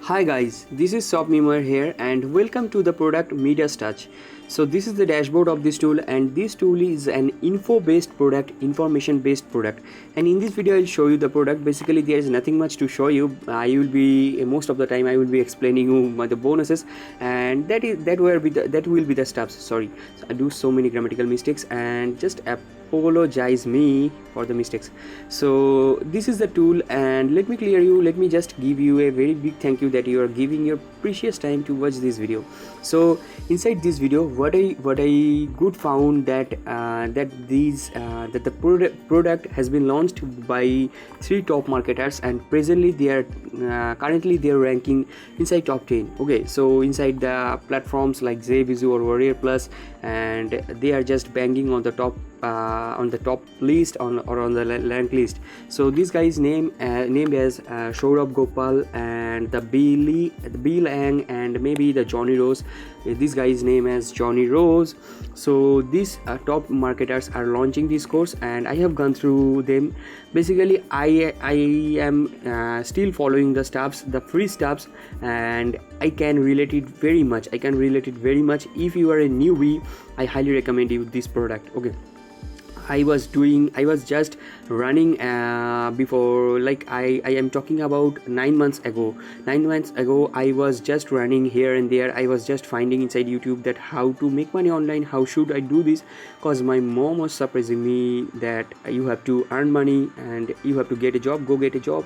Hi guys, this is softmemeware here and welcome to the product Midas Touch. So this is the dashboard of this tool, and this tool is an info-based product, information-based product. And in this video I'll show you the product. Basically there is nothing much to show you. I will be most of the time I will be explaining you the bonuses, and that will be the steps. Sorry, so I do so many grammatical mistakes, and just apologize me for the mistakes. So this is the tool, and let me just give you a very big thank you that you are giving your precious time to watch this video. So inside this video, what I good found that the product has been launched by 3 top marketers, and presently they are currently they are ranking inside top 10. Okay, so inside the platforms like Zvizu or Warrior Plus, and they are just banging on the top list or on the rank list. So this guy's named as Saurabh Gopal, and the Bill Ang, and maybe the Johnny Rose. This guy's name as Johnny Rose. So these top marketers are launching this course, and I have gone through them. Basically I am still following the steps, the free steps, and I can relate it very much. If you are a newbie, I highly recommend you this product. Okay, I was just running before, like I am talking about 9 months ago. 9 months ago I was just running here and there. I was just finding inside YouTube that how to make money online, how should I do this, because my mom was surprising me that you have to earn money and you have to get a job, go get a job,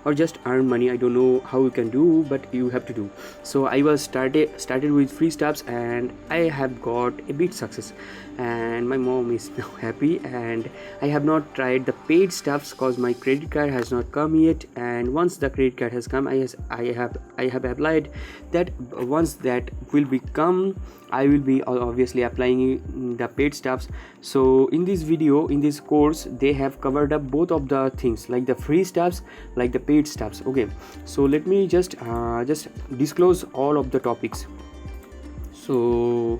or just earn money. I don't know how you can do, but you have to do. So I was started with free steps, and I have got a bit success, and my mom is now happy. And I have not tried the paid stuffs because my credit card has not come yet, and once the credit card has come, I have applied that. Once that will become, I will be obviously applying the paid stuffs. So in this video, in this course, they have covered up both of the things, like the free stuffs, like the paid stuffs. Okay, so let me just disclose all of the topics. So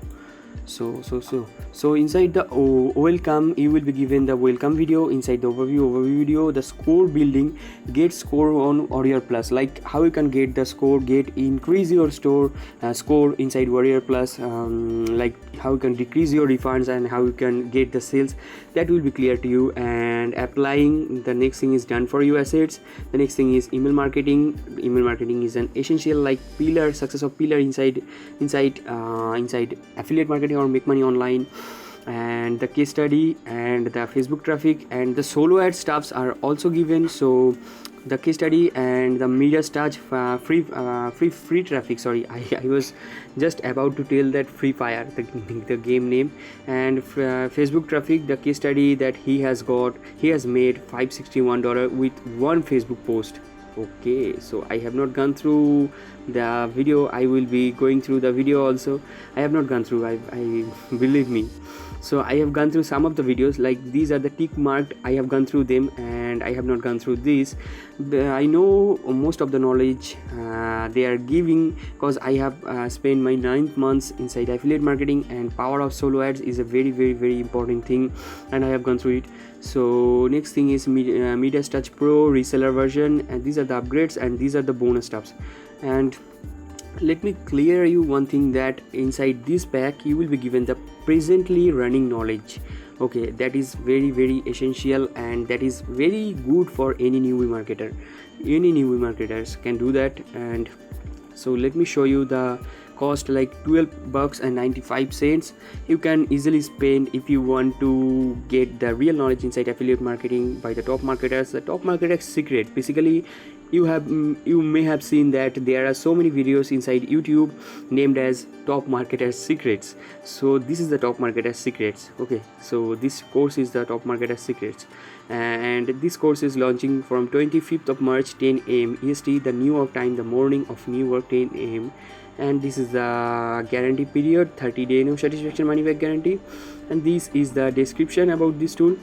inside the welcome, you will be given the welcome video. Inside the overview video, the score building, get score on Warrior Plus, like how you can get the score, increase your score inside Warrior Plus, like how you can decrease your refunds and how you can get the sales. That will be clear to you. And applying, the next thing is done for you assets. The next thing is email marketing. Email marketing is an essential, like pillar, success of pillar inside affiliate marketing or make money online. And the case study and the Facebook traffic and the solo ad stuffs are also given. So the case study and the Midas Touch free traffic. Sorry, I was just about to tell that Free Fire, the game name. And Facebook traffic, the case study that he has made $561 with one Facebook post. Okay, so I have not gone through the video. I will be going through the video also. I have not gone through, I believe me. So I have gone through some of the videos, like these are the tick marked. I have gone through them, and I have not gone through this. I know most of the knowledge they are giving, because I have spent my 9 months inside affiliate marketing, and power of solo ads is a very, very, very important thing, and I have gone through it. So next thing is Midas Touch Pro reseller version, and these are the upgrades, and these are the bonus stuffs. And let me clear you one thing, that inside this pack you will be given the presently running knowledge. Okay, that is very, very essential, and that is very good for any newbie marketer. Any newbie marketers can do that. And so let me show you the cost, like $12.95. You can easily spend if you want to get the real knowledge inside affiliate marketing by the top marketers. The top marketers secret, basically you may have seen that there are so many videos inside YouTube named as top marketers secrets. So this is the top marketers secrets. Okay, so this course is the top marketers secrets, and this course is launching from 25th of March 10 AM EST, the New York time, the morning of New York 10 AM. And this is the guarantee period, 30-day no satisfaction money back guarantee. And this is the description about this tool.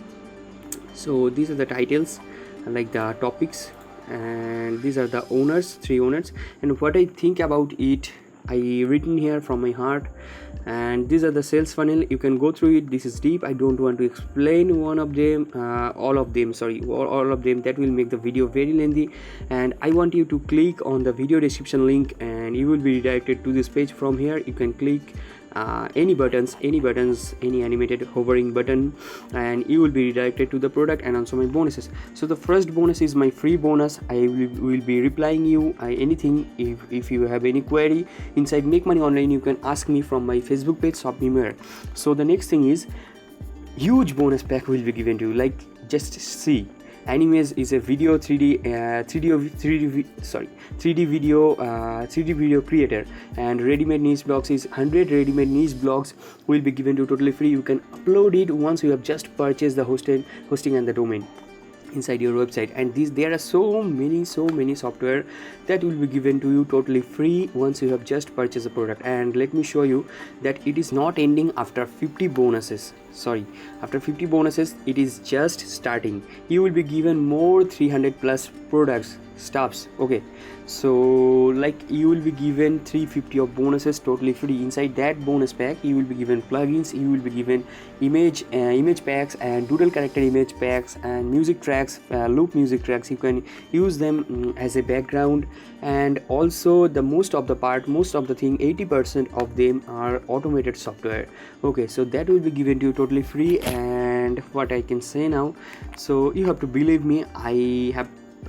So these are the titles, like the topics, and these are the owners, 3 owners. And what I think about it, I written here from my heart. And these are the sales funnel. You can go through it. This is deep. I don't want to explain all of them, that will make the video very lengthy. And I want you to click on the video description link, and you will be redirected to this page. From here you can click any buttons, any animated hovering button, and you will be redirected to the product and also my bonuses. So the first bonus is my free bonus. I will be replying you anything. If you have any query inside Make Money Online, you can ask me from my Facebook page, softmemeware. So the next thing is huge bonus pack will be given to you. Like, just see, Animes is a video 3D video creator, and ready-made niche blocks is 100 ready-made niche blocks will be given to you totally free. You can upload it once you have just purchased the hosting and the domain inside your website. And there are so many software that will be given to you totally free once you have just purchased the product. And let me show you that it is not ending after 50 bonuses. After 50 bonuses, it is just starting. You will be given more 300 plus products, stuffs. Okay, so like you will be given 350 of bonuses totally free. Inside that bonus pack, you will be given plugins, you will be given image packs and doodle character image packs and music tracks, loop music tracks. You can use them as a background. And also the most of the thing, 80% of them are automated software. Okay, so that will be given to you totally free. And what I can say now, so you have to believe me, I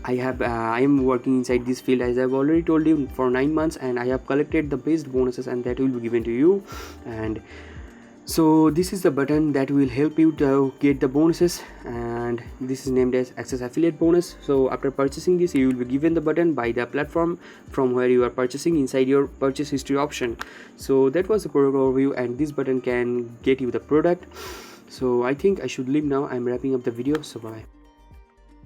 am working inside this field, as I've already told you, for 9 months, and I have collected the best bonuses, and that will be given to you. And so this is the button that will help you to get the bonuses, and this is named as Access Affiliate Bonus. So after purchasing this, you will be given the button by the platform from where you are purchasing inside your purchase history option. So that was the product overview, and this button can get you the product. So I think I should leave now. I'm wrapping up the video, so bye.